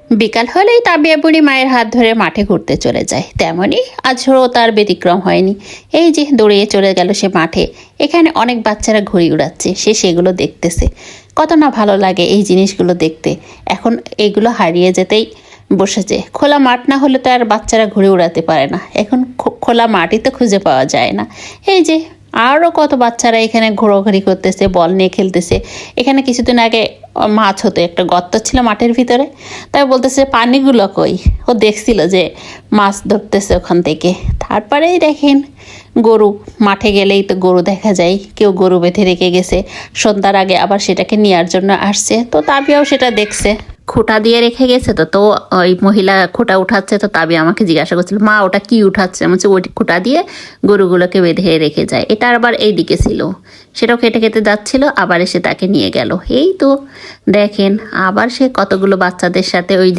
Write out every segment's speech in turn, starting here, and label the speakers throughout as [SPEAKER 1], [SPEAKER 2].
[SPEAKER 1] বিকাল হলেই তাবিয়া বুড়ি মায়ের হাত ধরে মাঠে ঘুরতে চলে যায়, তেমনই আজও তার ব্যতিক্রম হয়নি। এই যে দৌড়িয়ে চলে গেল সে মাঠে। এখানে অনেক বাচ্চারা ঘুড়ি উড়াচ্ছে, সে সেগুলো দেখতেছে। কত না ভালো লাগে এই জিনিসগুলো দেখতে। এখন এইগুলো হারিয়ে যেতেই বসেছে। খোলা মাঠ না হলে তো আর বাচ্চারা ঘুড়ি উড়াতে পারে না। এখন খোলা মাঠই তো খুঁজে পাওয়া যায় না। এই যে আরও কত বাচ্চারা এখানে ঘোরাঘুরি করতেছে, বল নিয়ে খেলতেছে। এখানে কিছুদিন আগে মাছ হতো, একটা গর্ত ছিল মাঠের ভিতরে। তাই বলতেছে পানিগুলো কই। ও দেখছিল যে মাছ ধরতেছে ওখান থেকে। তারপরেই দেখেন গরু, মাঠে গেলেই তো গরু দেখা যায়। কেউ গরু বেঁধে রেখে গেছে, সন্ধ্যার আগে আবার সেটাকে নেওয়ার জন্য আসছে। তো তাবিয়াও সেটা দেখছে। খুঁটা দিয়ে রেখে গেছে, তো ওই মহিলা খুঁটা উঠাচ্ছে। তো তাবিয়া আমাকে জিজ্ঞাসা করছিল, মা ওটা কি উঠাচ্ছে? আমি বলছি ওই খুঁটা দিয়ে গরুগুলোকে বেঁধে রেখে যায়। এটা আবার এইদিকে ছিল, সেটাও কেটে কেটে যাচ্ছিল, আবার এসে তাকে নিয়ে গেল। এই তো দেখেন আবার সে কতগুলো বাচ্চাদের সাথে ওই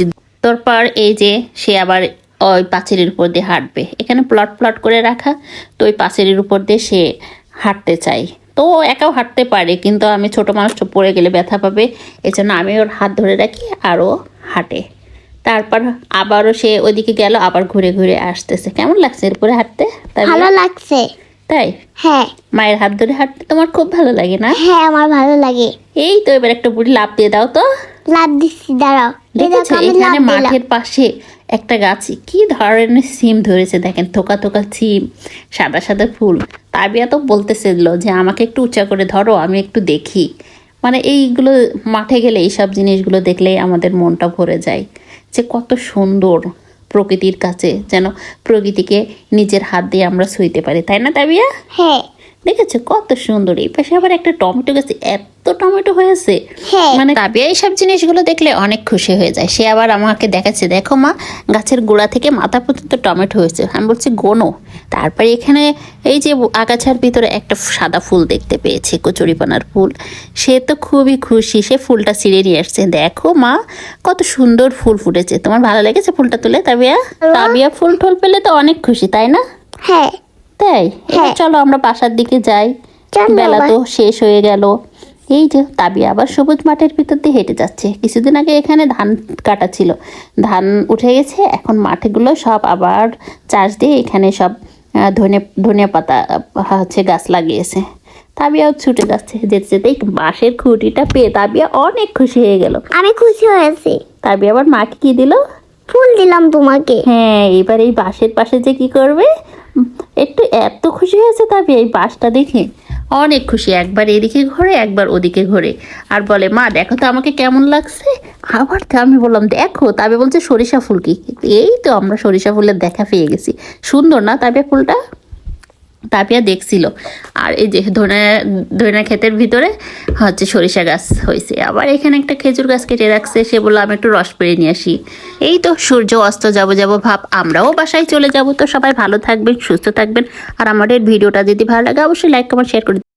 [SPEAKER 1] তারপর এই যে সে আবার ওই পাঁচিলের উপর দিয়ে হাঁটবে। এখানে প্লট প্লট করে রাখা, তো ওই পাঁচিলের উপর দিয়ে সে হাঁটতে চায়। তো একাও হাঁটতে পারে, কিন্তু আমি ছোট মানুষ পড়ে গেলে ব্যথা পাবে, এজন্য আমি ওর হাত ধরে রাখি আর ও হাঁটে। তারপর আবারও সে ওইদিকে গেল, আবার ঘুরে ঘুরে আসতেছে। কেমন লাগছে এরপরে হাঁটতে?
[SPEAKER 2] ভালো লাগছে।
[SPEAKER 1] তাই?
[SPEAKER 2] হ্যাঁ।
[SPEAKER 1] মায়ের হাত ধরে হাঁটতে তোমার খুব ভালো লাগে না?
[SPEAKER 2] হ্যাঁ, আমার ভালো লাগে।
[SPEAKER 1] এই তো এবার একটা বুড়ি লাফ দিয়ে দাও তো।
[SPEAKER 2] লাভ দিচ্ছি, দাঁড়াও।
[SPEAKER 1] দেখেছো এখানে মাঠের পাশে একটা গাছে কি ধরনের সিম ধরেছে, দেখেন থোকা থোকা সিম, সাদা সাদা ফুল। তাবিয়া তো বলতেছিল যে আমাকে একটু উঁচা করে ধরো, আমি একটু দেখি। মানে এইগুলো মাঠে গেলে এইসব জিনিসগুলো দেখলেই আমাদের মনটা ভরে যায় যে কত সুন্দর প্রকৃতির কাছে, যেন প্রকৃতিকে নিজের হাত দিয়ে আমরা ছুঁইতে পারি, তাই না তাবিয়া?
[SPEAKER 2] হ্যাঁ।
[SPEAKER 1] দেখেছো কত সুন্দর। এই পাশে আবার একটা টমেটো গাছে এত টমেটো হয়েছে। মানে তাবিয়া এইসব জিনিসগুলো দেখলে অনেক খুশি হয়ে যায়। সে আবার আমাকে দেখাচ্ছে, দেখো মা গাছের গোড়া থেকে মাথা পর্যন্ত টমেটো হয়েছে। আমি বলছি গোনো। তারপরে এখানে এই যে আগাছার ভিতরে একটা সাদা ফুল দেখতে পেয়েছে, কচুরিপানার ফুল। সে তো খুবই খুশি, সে ফুলটা ছিঁড়ে নিয়ে আসছে। দেখো মা কত সুন্দর ফুল ফুটেছে। তোমার ভালো লেগেছে ফুলটা তুলে তাবিয়া? তাবিয়া ফুল টুল পেলে তো অনেক খুশি, তাই না?
[SPEAKER 2] হ্যাঁ।
[SPEAKER 1] তাই এবার চলো আমরা বাসার দিকে যাই, বেলা তো শেষ হয়ে গেল। এই যে তাবিয়া আবার সবুজ মাঠের ভিতর দিয়ে হেঁটে যাচ্ছে। কিছুদিন আগে এখানে ধান কাটা ছিল, ধান উঠে গেছে। এখন মাঠগুলো সব আবার চাষ দিয়ে এখানে সব ধনিয়া পাতা হচ্ছে গাছ লাগিয়েছে। তাবিয়াও ছুটে যাচ্ছে, যেতে যেতেই বাঁশের খুঁটিটা পেয়ে তাবিয়া অনেক খুশি হয়ে গেল।
[SPEAKER 2] আমি খুশি হয়েছি।
[SPEAKER 1] তাবিয়া আবার মাকে কি দিল?
[SPEAKER 2] ফুল দিলাম তোমাকে।
[SPEAKER 1] হ্যাঁ, এবার এই বাঁশের পাশে যে কি করবে, একটু এত খুশি হয়েছে তবে এই বাসটা দেখে অনেক খুশি। একবার এদিকে ঘোরে, একবার ওদিকে ঘোরে, আর বলে মা দেখো তো আমাকে কেমন লাগছে। আবার আমি বললাম দেখো, তবে বলছে সরিষা ফুল কি? এই তো আমরা সরিষা ফুলের দেখা পেয়ে গেছি। সুন্দর না তবে ফুলটা? তাবিয়া দেখছিল। আর এই যে ধনিয়া ক্ষেতের ভিতরে হচ্ছে সরিষা গাছ হয়েছে। আবার এখানে একটা খেজুর গাছ কেটে রাখছে। সে বললো আমি একটু রস পেরে নিয়ে আসি। এই তো সূর্য অস্ত যাব ভাব, আমরাও বাসায় চলে যাব। তো সবাই ভালো থাকবেন, সুস্থ থাকবেন। আর আমাদের ভিডিওটা যদি ভালো লাগে অবশ্যই লাইক কমেন্ট শেয়ার করে